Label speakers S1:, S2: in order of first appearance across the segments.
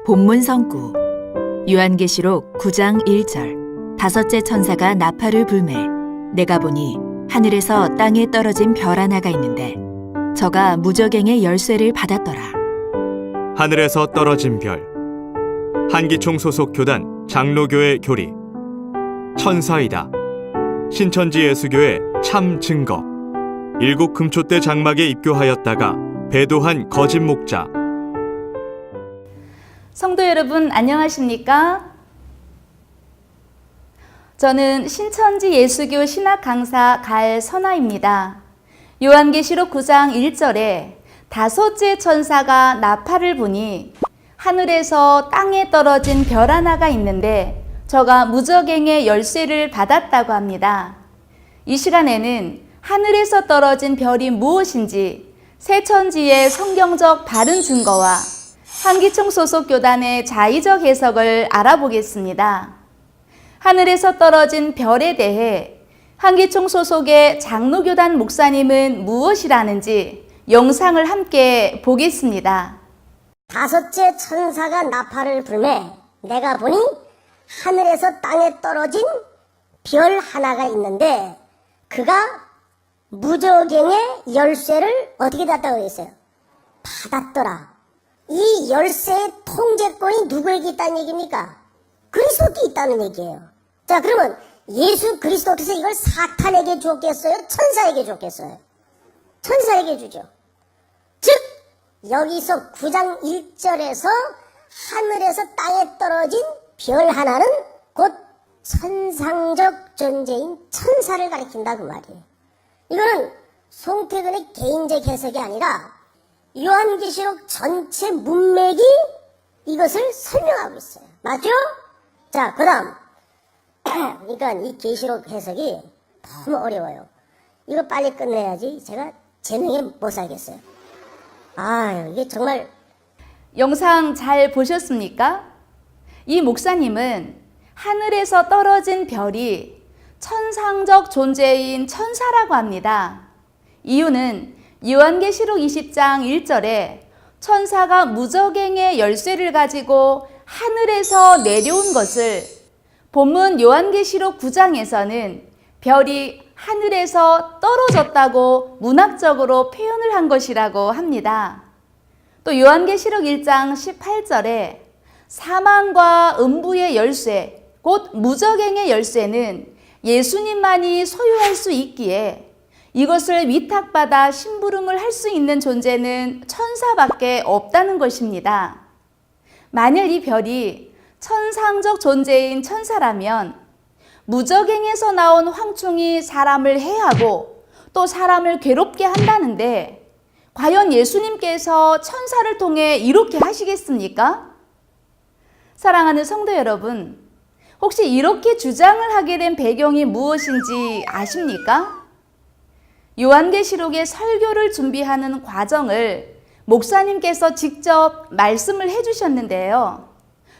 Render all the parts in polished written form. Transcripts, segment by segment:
S1: 본문 성구 요한계시록 9장 1절 다섯째 천사가 나팔을 불매 내가 보니 하늘에서 땅에 떨어진 별 하나가 있는데 저가 무저갱의 열쇠를 받았더라.
S2: 하늘에서 떨어진 별 한기총 소속 교단 장로교회 교리 천사이다 신천지 예수교의 참 증거 일곱 금초대 장막에 입교하였다가 배도한 거짓 목자.
S3: 성도 여러분 안녕하십니까? 저는 신천지 예수교 신학 강사 갈선아입니다. 요한계시록 9장 1절에 다섯째 천사가 나팔을 부니 하늘에서 땅에 떨어진 별 하나가 있는데 저가 무저갱의 열쇠를 받았다고 합니다. 이 시간에는 하늘에서 떨어진 별이 무엇인지 새천지의 성경적 바른 증거와 한기총 소속 교단의 자의적 해석을 알아보겠습니다. 하늘에서 떨어진 별에 대해 한기총 소속의 장로교단 목사님은 무엇이라는지 영상을 함께 보겠습니다.
S4: 다섯째 천사가 나팔을 불매 내가 보니 하늘에서 땅에 떨어진 별 하나가 있는데 그가 무저갱의 열쇠를 어떻게 받았다고 했어요? 받았더라. 이 열쇠의 통제권이 누구에게 있다는 얘기입니까? 그리스도께 있다는 얘기예요. 자, 그러면 예수 그리스도께서 이걸 사탄에게 줬겠어요? 천사에게 줬겠어요? 천사에게 주죠. 즉 여기서 9장 1절에서 하늘에서 땅에 떨어진 별 하나는 곧 천상적 존재인 천사를 가리킨다 그 말이에요. 이거는 송태근의 개인적 해석이 아니라 요한계시록 전체 문맥이 이것을 설명하고 있어요. 맞죠? 자, 그 다음 그러니까 이 계시록 해석이 너무 어려워요. 이거 빨리 끝내야지 제가 재능에 못 살겠어요. 이게 정말.
S3: 영상 잘 보셨습니까? 이 목사님은 하늘에서 떨어진 별이 천상적 존재인 천사라고 합니다. 이유는 요한계시록 20장 1절에 천사가 무저갱의 열쇠를 가지고 하늘에서 내려온 것을 본문 요한계시록 9장에서는 별이 하늘에서 떨어졌다고 문학적으로 표현을 한 것이라고 합니다. 또 요한계시록 1장 18절에 사망과 음부의 열쇠, 곧 무저갱의 열쇠는 예수님만이 소유할 수 있기에 이것을 위탁받아 심부름을 할 수 있는 존재는 천사밖에 없다는 것입니다. 만일 이 별이 천상적 존재인 천사라면 무저갱에서 나온 황충이 사람을 해하고 또 사람을 괴롭게 한다는데 과연 예수님께서 천사를 통해 이렇게 하시겠습니까? 사랑하는 성도 여러분, 혹시 이렇게 주장을 하게 된 배경이 무엇인지 아십니까? 요한계시록의 설교를 준비하는 과정을 목사님께서 직접 말씀을 해주셨는데요.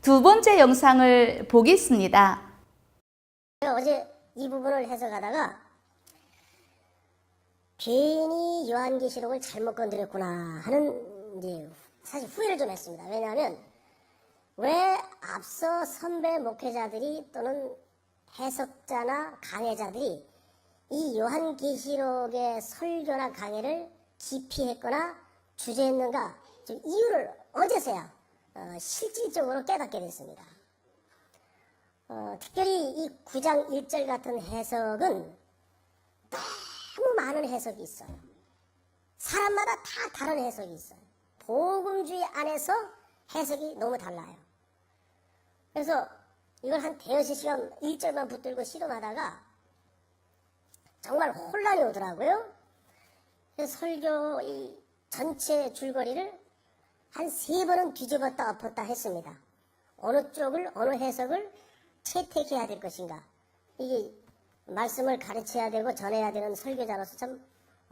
S3: 두 번째 영상을 보겠습니다.
S4: 제가 어제 이 부분을 해석하다가 괜히 요한계시록을 잘못 건드렸구나 하는 이제 사실 후회를 좀 했습니다. 왜냐하면 왜 앞서 선배 목회자들이 또는 해석자나 강해자들이 이 요한계시록의 설교나 강해를 기피했거나 주저했는가 좀 이유를 어제서야 실질적으로 깨닫게 됐습니다. 특별히 이 9장 1절 같은 해석은 너무 많은 해석이 있어요. 사람마다 다 다른 해석이 있어요. 복음주의 안에서 해석이 너무 달라요. 그래서 이걸 한 대여섯 시간 1절만 붙들고 실험하다가 정말 혼란이 오더라고요. 그래서 설교 이 전체 줄거리를 한 3번은 뒤집었다 엎었다 했습니다. 어느 쪽을 어느 해석을 채택해야 될 것인가. 이게 말씀을 가르쳐야 되고 전해야 되는 설교자로서 참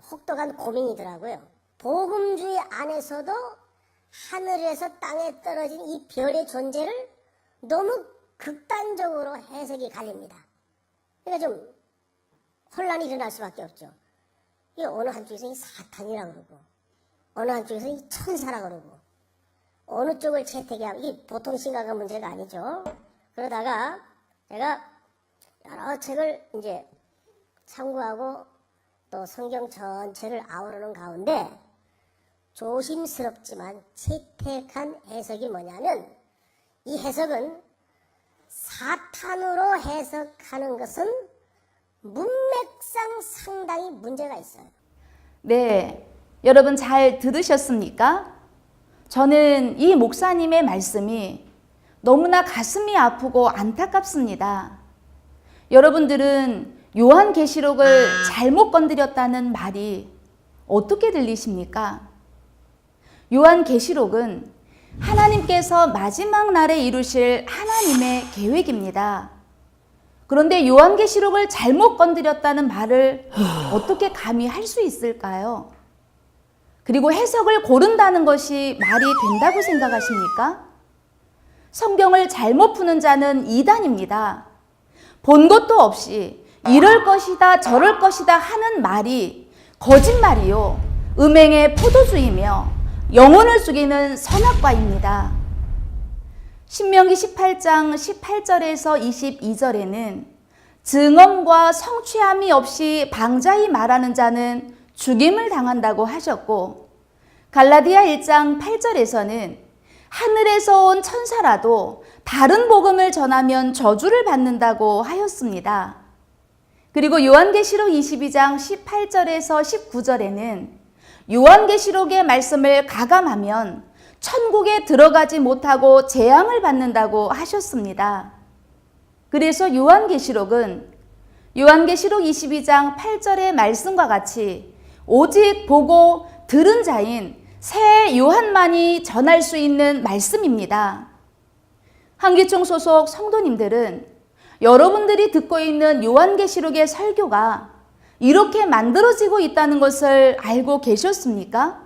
S4: 혹독한 고민이더라고요. 복음주의 안에서도 하늘에서 땅에 떨어진 이 별의 존재를 너무 극단적으로 해석이 갈립니다. 그러니까 좀 혼란이 일어날 수밖에 없죠. 이 어느 한쪽에서 이 사탄이라고 그러고 어느 한쪽에서 이 천사라고 그러고 어느 쪽을 채택해야 이게 보통 심각한 문제가 아니죠. 그러다가 제가 여러 책을 이제 참고하고 또 성경 전체를 아우르는 가운데 조심스럽지만 채택한 해석이 뭐냐면, 이 해석은 사탄으로 해석하는 것은 문맥상 상당히 문제가 있어요.
S3: 네, 여러분 잘 들으셨습니까? 저는 이 목사님의 말씀이 너무나 가슴이 아프고 안타깝습니다. 여러분들은 요한계시록을 잘못 건드렸다는 말이 어떻게 들리십니까? 요한계시록은 하나님께서 마지막 날에 이루실 하나님의 계획입니다. 그런데 요한계시록을 잘못 건드렸다는 말을 어떻게 감히 할 수 있을까요? 그리고 해석을 고른다는 것이 말이 된다고 생각하십니까? 성경을 잘못 푸는 자는 이단입니다. 본 것도 없이 이럴 것이다 저럴 것이다 하는 말이 거짓말이요, 음행의 포도주이며 영혼을 죽이는 선악과입니다. 신명기 18장 18절에서 22절에는 증언과 성취함이 없이 방자히 말하는 자는 죽임을 당한다고 하셨고, 갈라디아 1장 8절에서는 하늘에서 온 천사라도 다른 복음을 전하면 저주를 받는다고 하였습니다. 그리고 요한계시록 22장 18절에서 19절에는 요한계시록의 말씀을 가감하면 천국에 들어가지 못하고 재앙을 받는다고 하셨습니다. 그래서 요한계시록은 요한계시록 22장 8절의 말씀과 같이 오직 보고 들은 자인 새 요한만이 전할 수 있는 말씀입니다. 한기총 소속 성도님들은 여러분들이 듣고 있는 요한계시록의 설교가 이렇게 만들어지고 있다는 것을 알고 계셨습니까?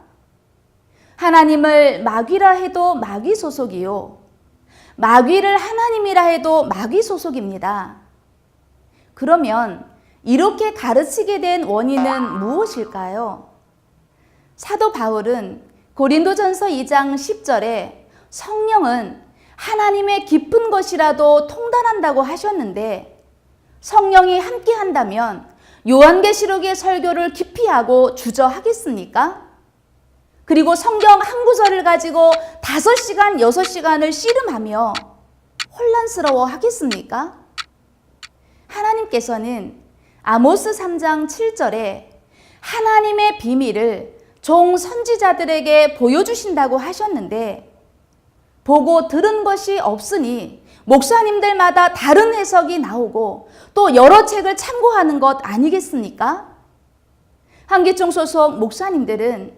S3: 하나님을 마귀라 해도 마귀 소속이요, 마귀를 하나님이라 해도 마귀 소속입니다. 그러면 이렇게 가르치게 된 원인은 무엇일까요? 사도 바울은 고린도전서 2장 10절에 성령은 하나님의 깊은 것이라도 통달한다고 하셨는데, 성령이 함께 한다면 요한계시록의 설교를 기피하고 주저하겠습니까? 그리고 성경 한 구절을 가지고 5시간, 6시간을 씨름하며 혼란스러워 하겠습니까? 하나님께서는 아모스 3장 7절에 하나님의 비밀을 종 선지자들에게 보여주신다고 하셨는데, 보고 들은 것이 없으니 목사님들마다 다른 해석이 나오고 또 여러 책을 참고하는 것 아니겠습니까? 한기총 소속 목사님들은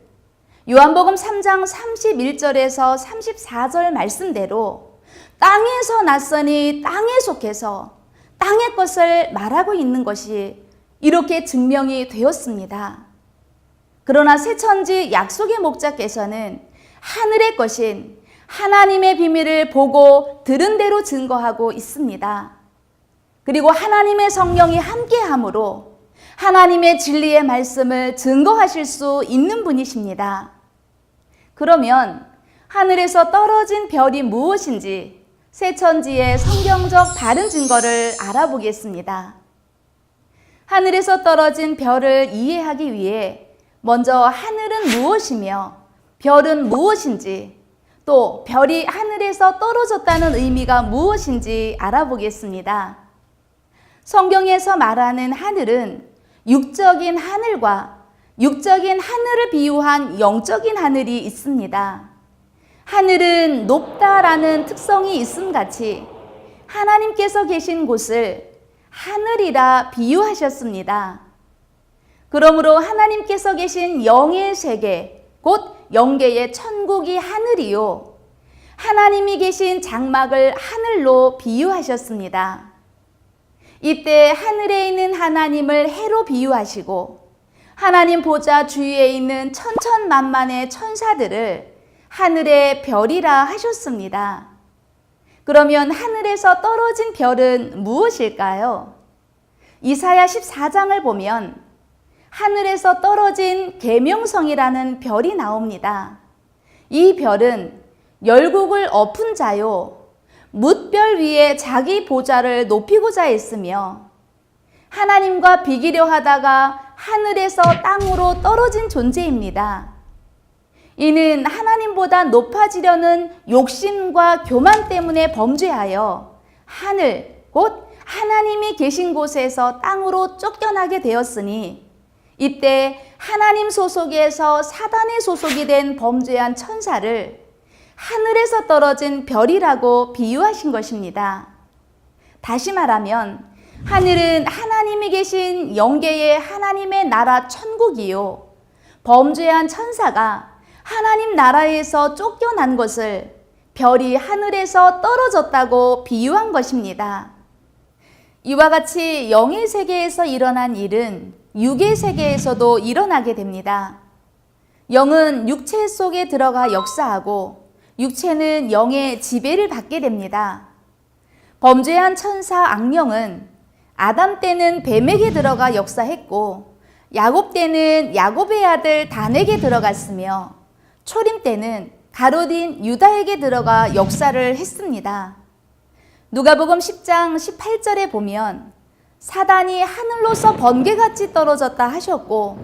S3: 요한복음 3장 31절에서 34절 말씀대로 땅에서 났으니 땅에 속해서 땅의 것을 말하고 있는 것이 이렇게 증명이 되었습니다. 그러나 새천지 약속의 목자께서는 하늘의 것인 하나님의 비밀을 보고 들은 대로 증거하고 있습니다. 그리고 하나님의 성령이 함께함으로 하나님의 진리의 말씀을 증거하실 수 있는 분이십니다. 그러면 하늘에서 떨어진 별이 무엇인지 새천지의 성경적 바른 증거를 알아보겠습니다. 하늘에서 떨어진 별을 이해하기 위해 먼저 하늘은 무엇이며 별은 무엇인지, 또 별이 하늘에서 떨어졌다는 의미가 무엇인지 알아보겠습니다. 성경에서 말하는 하늘은 육적인 하늘과 육적인 하늘을 비유한 영적인 하늘이 있습니다. 하늘은 높다라는 특성이 있음같이 하나님께서 계신 곳을 하늘이라 비유하셨습니다. 그러므로 하나님께서 계신 영의 세계, 곧 영계의 천국이 하늘이요, 하나님이 계신 장막을 하늘로 비유하셨습니다. 이때 하늘에 있는 하나님을 해로 비유하시고 하나님 보좌 주위에 있는 천천만만의 천사들을 하늘의 별이라 하셨습니다. 그러면 하늘에서 떨어진 별은 무엇일까요? 이사야 14장을 보면 하늘에서 떨어진 계명성이라는 별이 나옵니다. 이 별은 열국을 엎은 자요 뭇별 위에 자기 보좌를 높이고자 했으며 하나님과 비기려 하다가 하늘에서 땅으로 떨어진 존재입니다. 이는 하나님보다 높아지려는 욕심과 교만 때문에 범죄하여 하늘, 곧 하나님이 계신 곳에서 땅으로 쫓겨나게 되었으니 이때 하나님 소속에서 사단의 소속이 된 범죄한 천사를 하늘에서 떨어진 별이라고 비유하신 것입니다. 다시 말하면 하늘은 하나님이 계신 영계의 하나님의 나라 천국이요 범죄한 천사가 하나님 나라에서 쫓겨난 것을 별이 하늘에서 떨어졌다고 비유한 것입니다. 이와 같이 영의 세계에서 일어난 일은 육의 세계에서도 일어나게 됩니다. 영은 육체 속에 들어가 역사하고 육체는 영의 지배를 받게 됩니다. 범죄한 천사 악령은 아담 때는 뱀에게 들어가 역사했고 야곱 때는 야곱의 아들 단에게 들어갔으며 초림 때는 가롯인 유다에게 들어가 역사를 했습니다. 누가복음 10장 18절에 보면 사단이 하늘로서 번개같이 떨어졌다 하셨고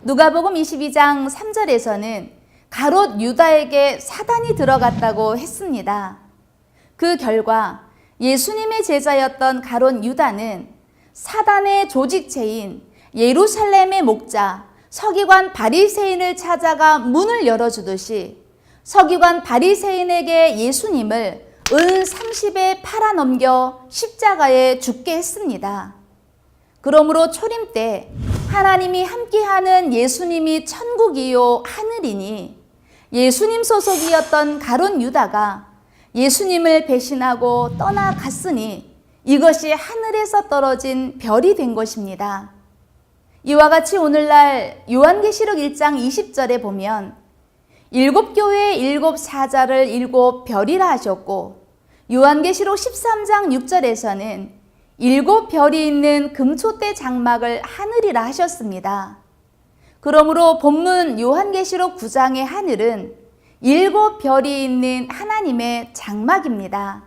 S3: 누가복음 22장 3절에서는 가롯 유다에게 사단이 들어갔다고 했습니다. 그 결과 예수님의 제자였던 가롯 유다는 사단의 조직체인 예루살렘의 목자 서기관 바리새인을 찾아가 문을 열어주듯이 서기관 바리새인에게 예수님을 은 30에 팔아넘겨 십자가에 죽게 했습니다. 그러므로 초림 때 하나님이 함께하는 예수님이 천국이요 하늘이니 예수님 소속이었던 가룟 유다가 예수님을 배신하고 떠나갔으니 이것이 하늘에서 떨어진 별이 된 것입니다. 이와 같이 오늘날 요한계시록 1장 20절에 보면 일곱 교회의 일곱 사자를 일곱 별이라 하셨고 요한계시록 13장 6절에서는 일곱 별이 있는 금초대 장막을 하늘이라 하셨습니다. 그러므로 본문 요한계시록 9장의 하늘은 일곱 별이 있는 하나님의 장막입니다.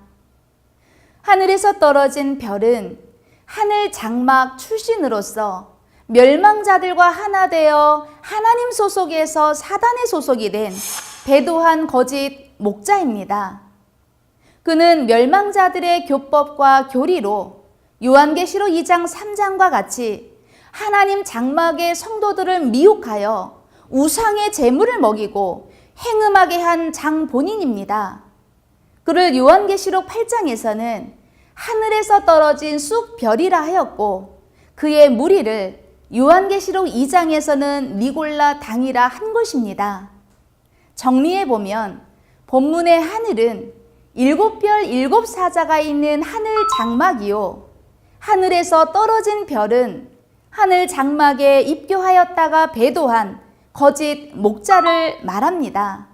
S3: 하늘에서 떨어진 별은 하늘 장막 출신으로서 멸망자들과 하나 되어 하나님 소속에서 사단의 소속이 된 배도한 거짓 목자입니다. 그는 멸망자들의 교법과 교리로 요한계시록 2장 3장과 같이 하나님 장막의 성도들을 미혹하여 우상의 제물을 먹이고 행음하게 한 장본인입니다. 그를 요한계시록 8장에서는 하늘에서 떨어진 쑥별이라 하였고 그의 무리를 요한계시록 2장에서는 니골라 당이라 한 것입니다. 정리해보면 본문의 하늘은 일곱 별 일곱 사자가 있는 하늘 장막이요 하늘에서 떨어진 별은 하늘 장막에 입교하였다가 배도한 거짓 목자를 말합니다.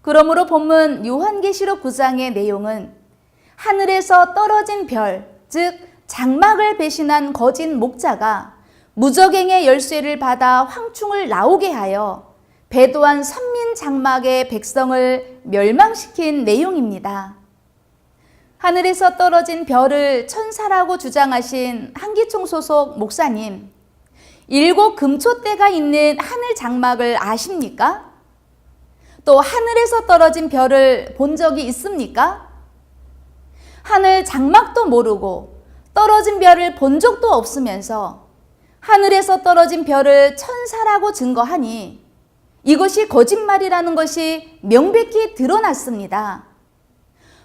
S3: 그러므로 본문 요한계시록 9장의 내용은 하늘에서 떨어진 별, 즉 장막을 배신한 거짓 목자가 무적행의 열쇠를 받아 황충을 나오게 하여 배도한 선민 장막의 백성을 멸망시킨 내용입니다. 하늘에서 떨어진 별을 천사라고 주장하신 한기총 소속 목사님, 일곱 금초대가 있는 하늘 장막을 아십니까? 또 하늘에서 떨어진 별을 본 적이 있습니까? 하늘 장막도 모르고 떨어진 별을 본 적도 없으면서 하늘에서 떨어진 별을 천사라고 증거하니 이것이 거짓말이라는 것이 명백히 드러났습니다.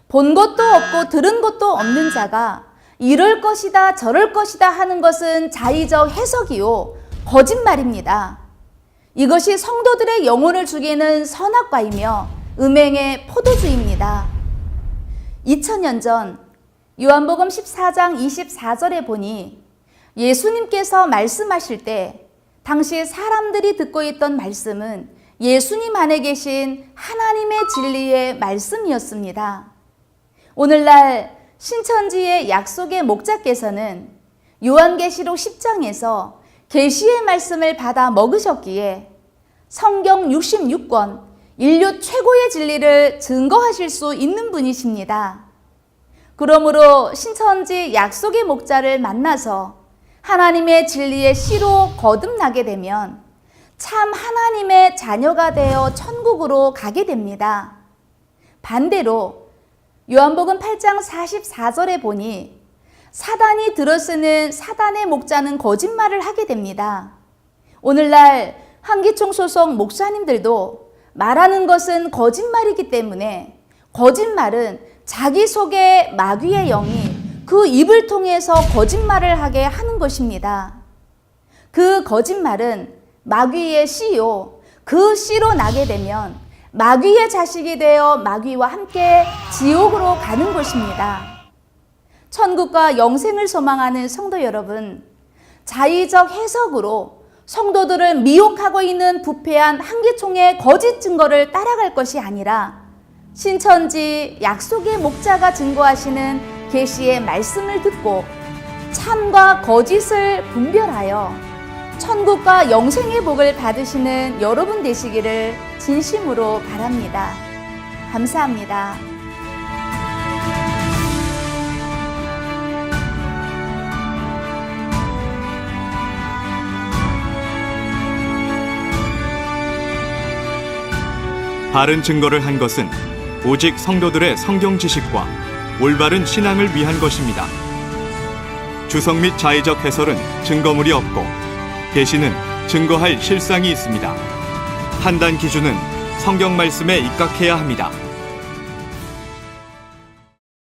S3: 본 것도 없고 들은 것도 없는 자가 이럴 것이다 저럴 것이다 하는 것은 자의적 해석이요 거짓말입니다. 이것이 성도들의 영혼을 죽이는 선악과이며 음행의 포도주입니다. 2000년 전 요한복음 14장 24절에 보니 예수님께서 말씀하실 때 당시 사람들이 듣고 있던 말씀은 예수님 안에 계신 하나님의 진리의 말씀이었습니다. 오늘날 신천지의 약속의 목자께서는 요한계시록 10장에서 계시의 말씀을 받아 먹으셨기에 성경 66권, 인류 최고의 진리를 증거하실 수 있는 분이십니다. 그러므로 신천지 약속의 목자를 만나서 하나님의 진리의 씨로 거듭나게 되면 참 하나님의 자녀가 되어 천국으로 가게 됩니다. 반대로 요한복음 8장 44절에 보니 사단이 들어쓰는 사단의 목자는 거짓말을 하게 됩니다. 오늘날 한기총 소속 목사님들도 말하는 것은 거짓말이기 때문에 거짓말은 자기 속에 마귀의 영이 그 입을 통해서 거짓말을 하게 하는 것입니다. 그 거짓말은 마귀의 씨요. 그 씨로 나게 되면 마귀의 자식이 되어 마귀와 함께 지옥으로 가는 것입니다. 천국과 영생을 소망하는 성도 여러분, 자의적 해석으로 성도들을 미혹하고 있는 부패한 한기총의 거짓 증거를 따라갈 것이 아니라 신천지 약속의 목자가 증거하시는 계시의 말씀을 듣고 참과 거짓을 분별하여 천국과 영생의 복을 받으시는 여러분 되시기를 진심으로 바랍니다. 감사합니다.
S2: 바른 증거를 한 것은 오직 성도들의 성경 지식과 올바른 신앙을 위한 것입니다. 주석 및 자의적 해설은 증거물이 없고 계시는 증거할 실상이 있습니다. 판단 기준은 성경 말씀에 입각해야 합니다.